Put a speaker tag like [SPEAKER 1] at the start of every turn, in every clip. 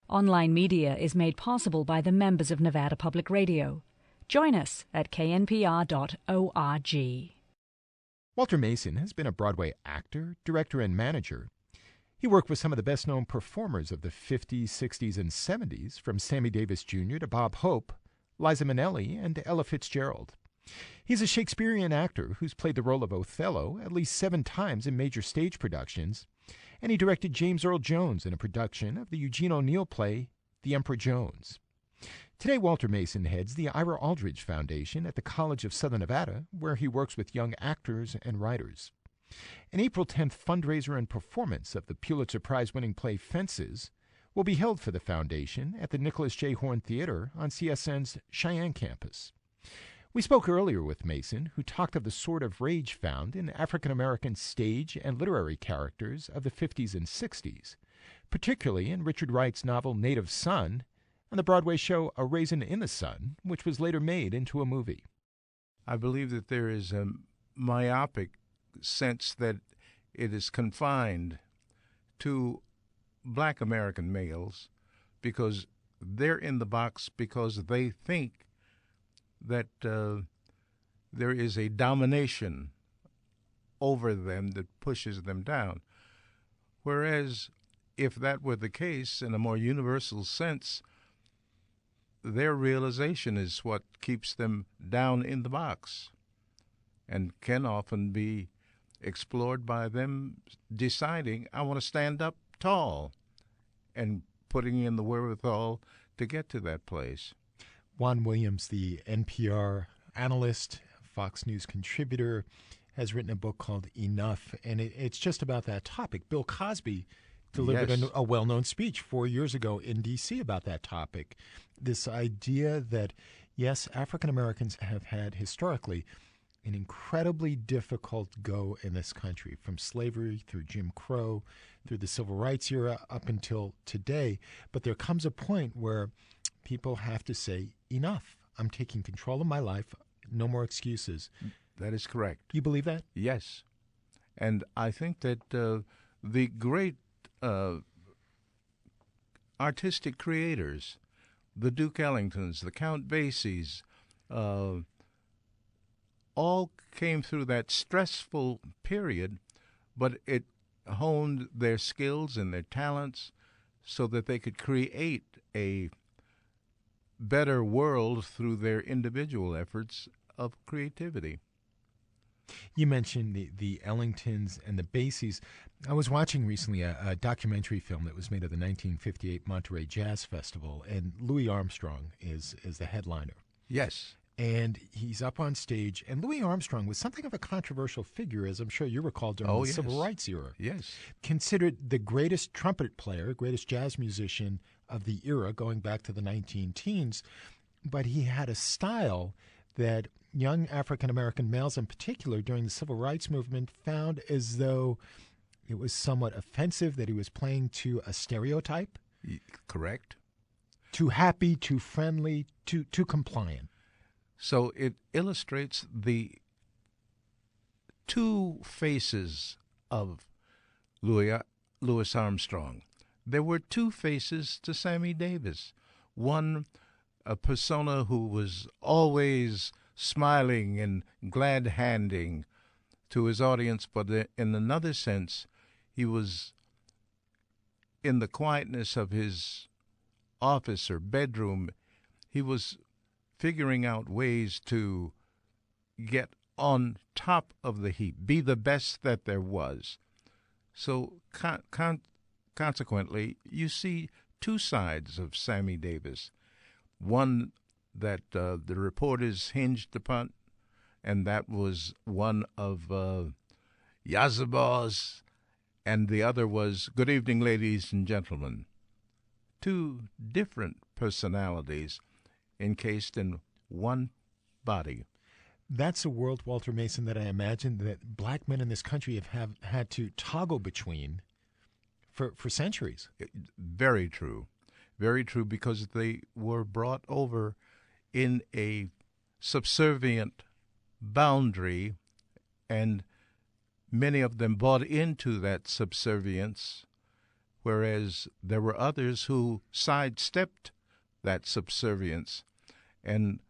[SPEAKER 1] Online media is made possible by the members of Nevada Public Radio. Join us at knpr.org.
[SPEAKER 2] Walter Mason has been a Broadway actor, director, and manager. He worked with some of the best-known performers of the 50s, 60s, and 70s, from Sammy Davis Jr. to Bob Hope, Liza Minnelli, and Ella Fitzgerald. He's a Shakespearean actor who's played the role of Othello at least 7 times in major stage productions, and he directed James Earl Jones in a production of the Eugene O'Neill play The Emperor Jones. Today, Walter Mason heads the Ira Aldridge Foundation at the College of Southern Nevada, where he works with young actors and writers. An April 10th fundraiser and performance of the Pulitzer Prize-winning play Fences will be held for the foundation at the Nicholas J. Horn Theater on CSN's Cheyenne campus. We spoke earlier with Mason, who talked of the sort of rage found in African-American stage and literary characters of the 50s and 60s, particularly in Richard Wright's novel Native Son and the Broadway show A Raisin in the Sun, which was later made into a movie.
[SPEAKER 3] I believe that there is a myopic sense that it is confined to black American males because they're in the box because they think that there is a domination over them that pushes them down. Whereas if that were the case in a more universal sense, their realization is what keeps them down in the box and can often be explored by them deciding, I want to stand up tall, and putting in the wherewithal to get to that place.
[SPEAKER 2] Juan Williams, the NPR analyst, Fox News contributor, has written a book called Enough, and it's just about that topic. Bill Cosby delivered a well-known speech 4 years ago in D.C. about that topic. This idea that, yes, African Americans have had historically an incredibly difficult go in this country, from slavery through Jim Crow, through the Civil Rights era up until today. But there comes a point where people have to say, enough. I'm taking control of my life. No more excuses.
[SPEAKER 3] That is correct.
[SPEAKER 2] You believe that?
[SPEAKER 3] Yes. And I think that the great artistic creators, the Duke Ellingtons, the Count Basies, all came through that stressful period, but it honed their skills and their talents so that they could create a better world through their individual efforts of creativity.
[SPEAKER 2] You mentioned the Ellingtons and the Basies. I was watching recently a documentary film that was made of the 1958 Monterey Jazz Festival, and Louis Armstrong is the headliner.
[SPEAKER 3] Yes.
[SPEAKER 2] And he's up on stage, and Louis Armstrong was something of a controversial figure, as I'm sure you recall, during the Civil Rights era.
[SPEAKER 3] Yes.
[SPEAKER 2] Considered the greatest trumpet player, greatest jazz musician of the era, going back to the 19-teens, but he had a style that young African-American males in particular during the Civil Rights movement found as though it was somewhat offensive, that he was playing to a stereotype.
[SPEAKER 3] Correct.
[SPEAKER 2] Too happy, too friendly, too compliant.
[SPEAKER 3] So it illustrates the two faces of Louis Armstrong. There were two faces to Sammy Davis. One, a persona who was always smiling and glad-handing to his audience, but in another sense, he was in the quietness of his office or bedroom. He was figuring out ways to get on top of the heap, be the best that there was. So consequently, you see two sides of Sammy Davis. One that the reporters hinged upon, and that was one of Yazabos, and the other was Good Evening, Ladies and Gentlemen. Two different personalities encased in one body.
[SPEAKER 2] That's a world, Walter Mason, that I imagine that black men in this country have had to toggle between for centuries.
[SPEAKER 3] Very true. Very true, because they were brought over in a subservient boundary, and many of them bought into that subservience, whereas there were others who sidestepped that subservience and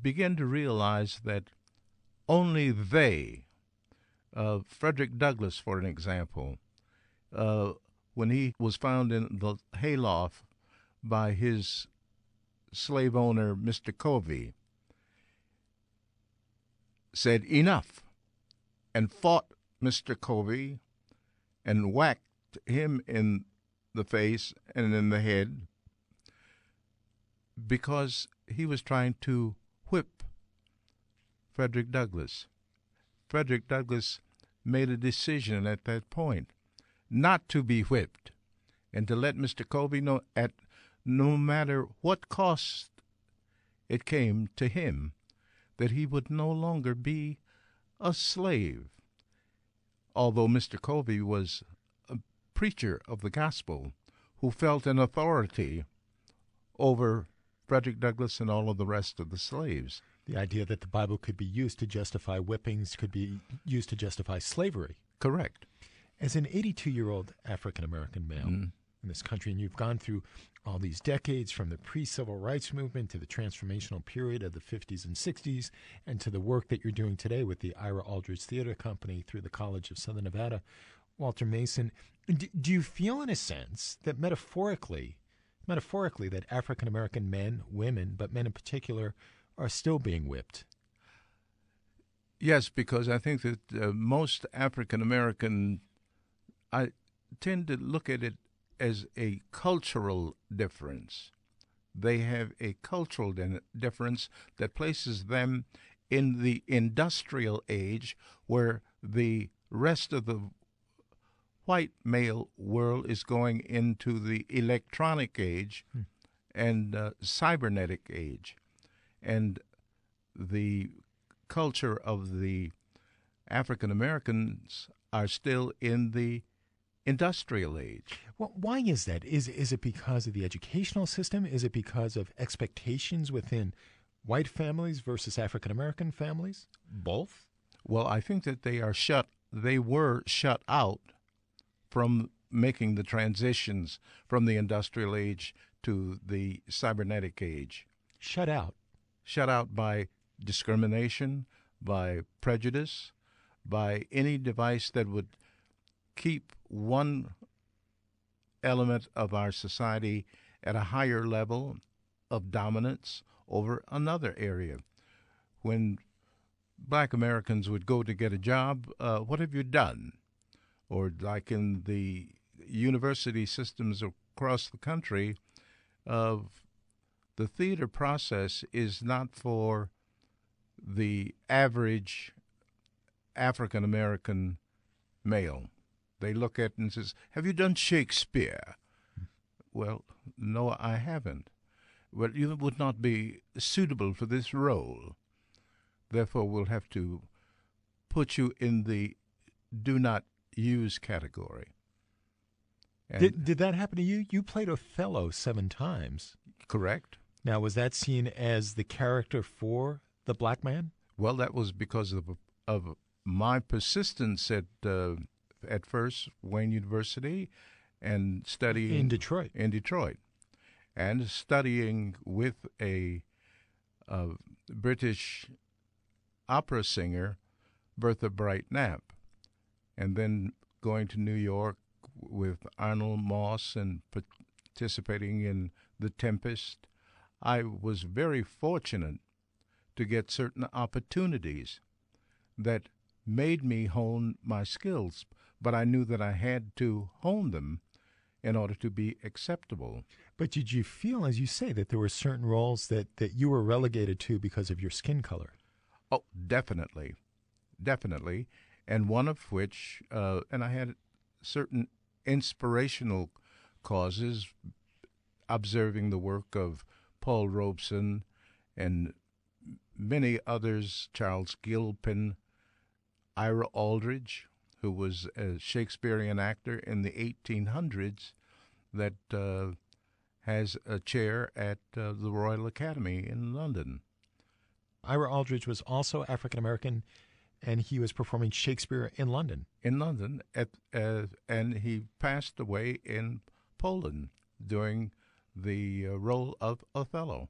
[SPEAKER 3] began to realize that only they, Frederick Douglass, for an example, when he was found in the hayloft by his slave owner, Mr. Covey, said enough and fought Mr. Covey and whacked him in the face and in the head because he was trying to whip Frederick Douglass. Frederick Douglass made a decision at that point not to be whipped and to let Mr. Covey know at no matter what cost it came to him that he would no longer be a slave. Although Mr. Covey was a preacher of the gospel who felt an authority over Frederick Douglass and all of the rest of the slaves.
[SPEAKER 2] The idea that the Bible could be used to justify whippings could be used to justify slavery.
[SPEAKER 3] Correct.
[SPEAKER 2] As an 82-year-old African-American male in this country, and you've gone through all these decades from the pre-civil rights movement to the transformational period of the 50s and 60s and to the work that you're doing today with the Ira Aldridge Theater Company through the College of Southern Nevada, Walter Mason, do you feel in a sense that metaphorically that African-American men, women, but men in particular, are still being whipped?
[SPEAKER 3] Yes, because I think that most African-American, I tend to look at it as a cultural difference. They have a cultural difference that places them in the industrial age where the rest of the white male world is going into the electronic age and cybernetic age. And the culture of the African Americans are still in the industrial age.
[SPEAKER 2] Well, why is that? Is it because of the educational system? Is it because of expectations within white families versus African American families? Both?
[SPEAKER 3] Well, I think that they were shut out from making the transitions from the industrial age to the cybernetic age.
[SPEAKER 2] Shut out?
[SPEAKER 3] Shut out by discrimination, by prejudice, by any device that would keep one element of our society at a higher level of dominance over another area. When black Americans would go to get a job, what have you done? Or like in the university systems across the country, the theater process is not for the average African American male. They look at it and says, "Have you done Shakespeare?" Well, no, I haven't. Well, you would not be suitable for this role. Therefore, we'll have to put you in the do not use category.
[SPEAKER 2] And did that happen to you? You played Othello 7 times.
[SPEAKER 3] Correct.
[SPEAKER 2] Now, was that seen as the character for the black man?
[SPEAKER 3] Well, that was because of my persistence at first Wayne University and studying
[SPEAKER 2] in Detroit,
[SPEAKER 3] and studying with a British opera singer, Bertha Bright Knapp, and then going to New York with Arnold Moss and participating in The Tempest. I was very fortunate to get certain opportunities that made me hone my skills, but I knew that I had to hone them in order to be acceptable.
[SPEAKER 2] But did you feel, as you say, that there were certain roles that you were relegated to because of your skin color?
[SPEAKER 3] Oh, definitely. And one of which, and I had certain inspirational causes, observing the work of Paul Robeson and many others, Charles Gilpin, Ira Aldridge, who was a Shakespearean actor in the 1800s that has a chair at the Royal Academy in London.
[SPEAKER 2] Ira Aldridge was also African-American, and he was performing Shakespeare in London.
[SPEAKER 3] In London, and he passed away in Poland doing the role of Othello.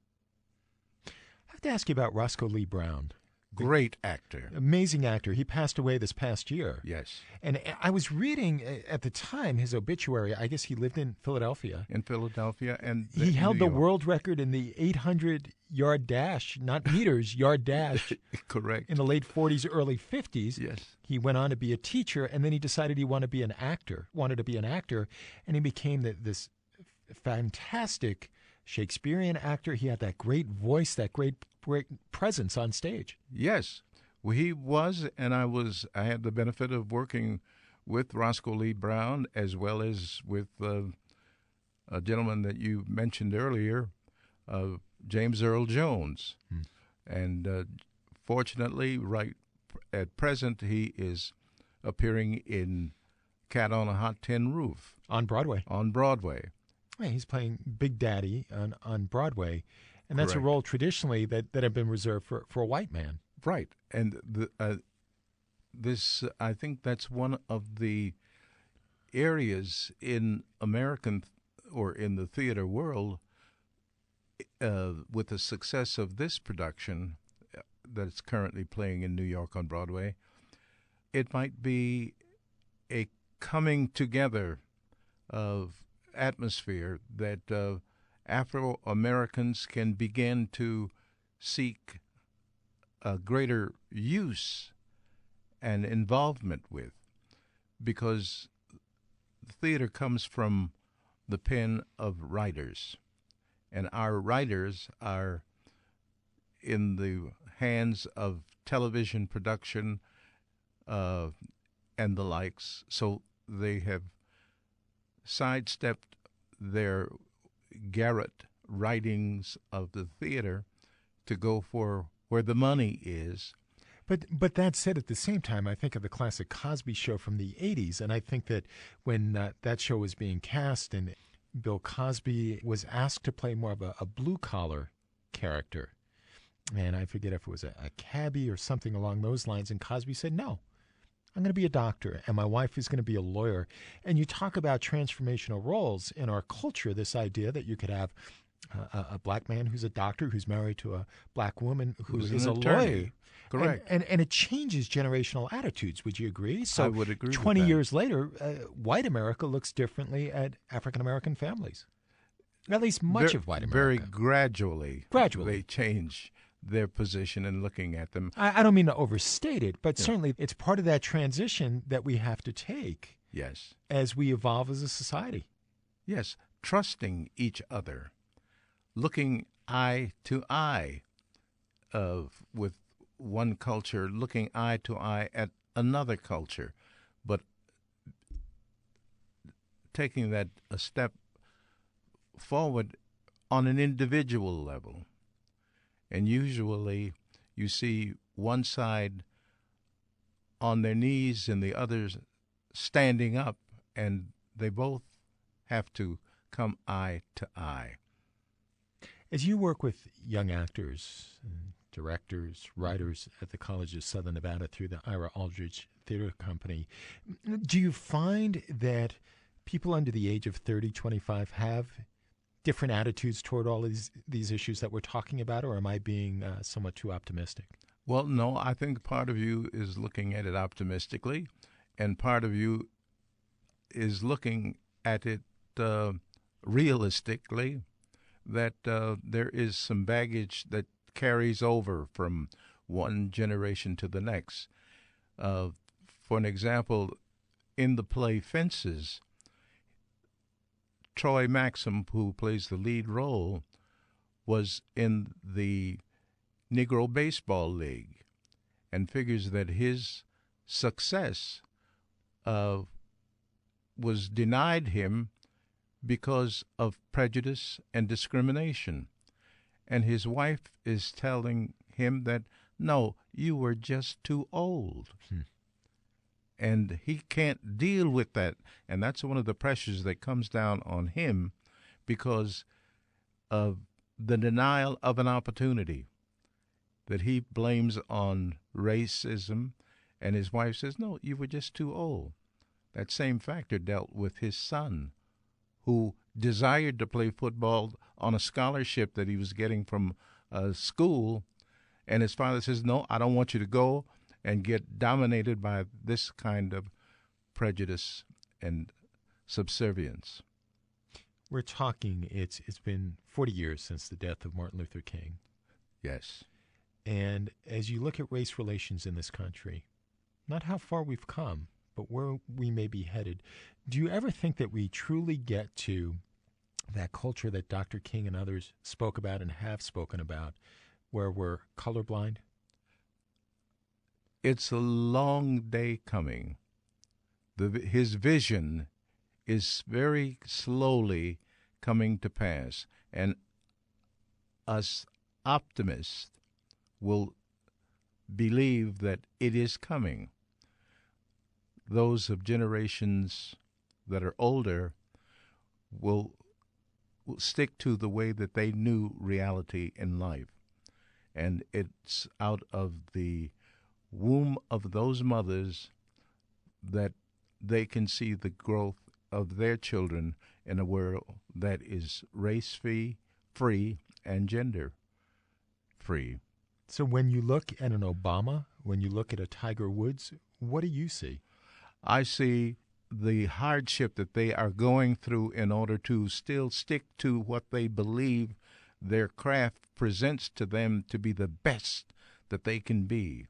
[SPEAKER 2] I have to ask you about Roscoe Lee Brown.
[SPEAKER 3] Great actor.
[SPEAKER 2] Amazing actor. He passed away this past year.
[SPEAKER 3] Yes.
[SPEAKER 2] And I was reading at the time his obituary. I guess he lived in Philadelphia.
[SPEAKER 3] In Philadelphia. And
[SPEAKER 2] he held
[SPEAKER 3] New
[SPEAKER 2] the
[SPEAKER 3] York.
[SPEAKER 2] world record in the 800-yard dash, not meters, yard dash.
[SPEAKER 3] Correct.
[SPEAKER 2] In the late 40s, early 50s.
[SPEAKER 3] Yes.
[SPEAKER 2] He went on to be a teacher, and then he decided he wanted to be an actor, and he became this fantastic Shakespearean actor. He had that great voice, that great presence on stage.
[SPEAKER 3] Yes, well, he was, and I had the benefit of working with Roscoe Lee Brown as well as with a gentleman that you mentioned earlier, James Earl Jones. And fortunately, right at present, he is appearing in Cat on a Hot Tin Roof.
[SPEAKER 2] On Broadway.
[SPEAKER 3] On Broadway.
[SPEAKER 2] Yeah, he's playing Big Daddy on Broadway. And that's
[SPEAKER 3] Correct.
[SPEAKER 2] a role traditionally that had been reserved for a white man.
[SPEAKER 3] Right. And this, I think that's one of the areas in American or in the theater world with the success of this production that's currently playing in New York on Broadway. It might be a coming together of atmosphere that Afro-Americans can begin to seek a greater use and involvement with, because theater comes from the pen of writers, and our writers are in the hands of television production and the likes, so they have sidestepped their garret writings of the theater to go for where the money is.
[SPEAKER 2] But that said, at the same time, I think of the classic Cosby Show from the 80s, and I think that when that show was being cast and Bill Cosby was asked to play more of a blue-collar character, and I forget if it was a cabbie or something along those lines, and Cosby said, no, I'm going to be a doctor, and my wife is going to be a lawyer. And you talk about transformational roles in our culture, this idea that you could have a black man who's a doctor who's married to a black woman who is a lawyer.
[SPEAKER 3] Correct.
[SPEAKER 2] And it changes generational attitudes. Would you agree? So
[SPEAKER 3] I would agree
[SPEAKER 2] 20
[SPEAKER 3] with that.
[SPEAKER 2] years later, white America looks differently at African-American families. At least much of white America.
[SPEAKER 3] Very gradually.
[SPEAKER 2] Gradually.
[SPEAKER 3] They change their position in looking at them.
[SPEAKER 2] I don't mean to overstate it, but certainly it's part of that transition that we have to take.
[SPEAKER 3] Yes.
[SPEAKER 2] As we evolve as a society.
[SPEAKER 3] Yes. Trusting each other. Looking eye to eye with one culture, looking eye to eye at another culture, but taking that a step forward on an individual level. And usually you see one side on their knees and the others standing up, and they both have to come eye to eye.
[SPEAKER 2] As you work with young actors, directors, writers at the College of Southern Nevada through the Ira Aldridge Theater Company, do you find that people under the age of 30, 25 have different attitudes toward all these issues that we're talking about, or am I being somewhat too optimistic?
[SPEAKER 3] Well, no, I think part of you is looking at it optimistically, and part of you is looking at it realistically, that there is some baggage that carries over from one generation to the next. For an example, in the play Fences, Troy Maxim, who plays the lead role, was in the Negro Baseball League, and figures that his success was denied him because of prejudice and discrimination. And his wife is telling him that, no, you were just too old. And he can't deal with that. And that's one of the pressures that comes down on him because of the denial of an opportunity that he blames on racism. And his wife says, no, you were just too old. That same factor dealt with his son, who desired to play football on a scholarship that he was getting from school, and his father says, "No, I don't want you to go and get dominated by this kind of prejudice and subservience."
[SPEAKER 2] We're talking, it's been 40 years since the death of Martin Luther King.
[SPEAKER 3] Yes.
[SPEAKER 2] And as you look at race relations in this country, not how far we've come, but where we may be headed, do you ever think that we truly get to that culture that Dr. King and others spoke about and have spoken about, where we're colorblind?
[SPEAKER 3] It's a long day coming. His vision is very slowly coming to pass, and us optimists will believe that it is coming. Those of generations that are older will stick to the way that they knew reality in life. And it's out of the womb of those mothers that they can see the growth of their children in a world that is race-free, free, and gender-free.
[SPEAKER 2] So when you look at an Obama, when you look at a Tiger Woods, what do you see?
[SPEAKER 3] I see the hardship that they are going through in order to still stick to what they believe their craft presents to them to be the best that they can be.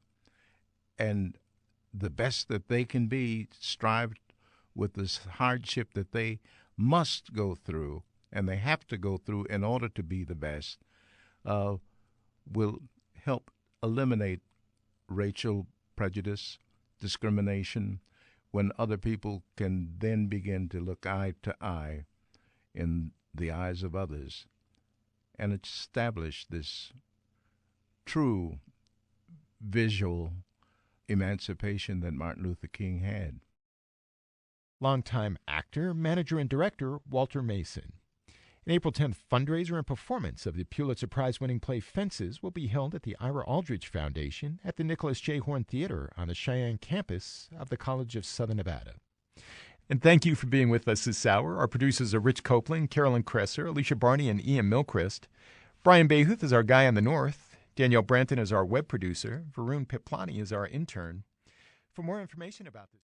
[SPEAKER 3] And the best that they can be, strive with this hardship that they must go through, and they have to go through in order to be the best, will help eliminate racial prejudice, discrimination, when other people can then begin to look eye to eye in the eyes of others and establish this true visual emancipation that Martin Luther King had.
[SPEAKER 2] Longtime actor, manager, and director Walter Mason. An April 10th fundraiser and performance of the Pulitzer Prize-winning play Fences will be held at the Ira Aldridge Foundation at the Nicholas J. Horn Theater on the Cheyenne campus of the College of Southern Nevada. And thank you for being with us this hour. Our producers are Rich Copeland, Carolyn Kresser, Alicia Barney, and Ian Milchrist. Brian Bayhuth is our guy on the north. Danielle Branton is our web producer. Varun Piplani is our intern. For more information about this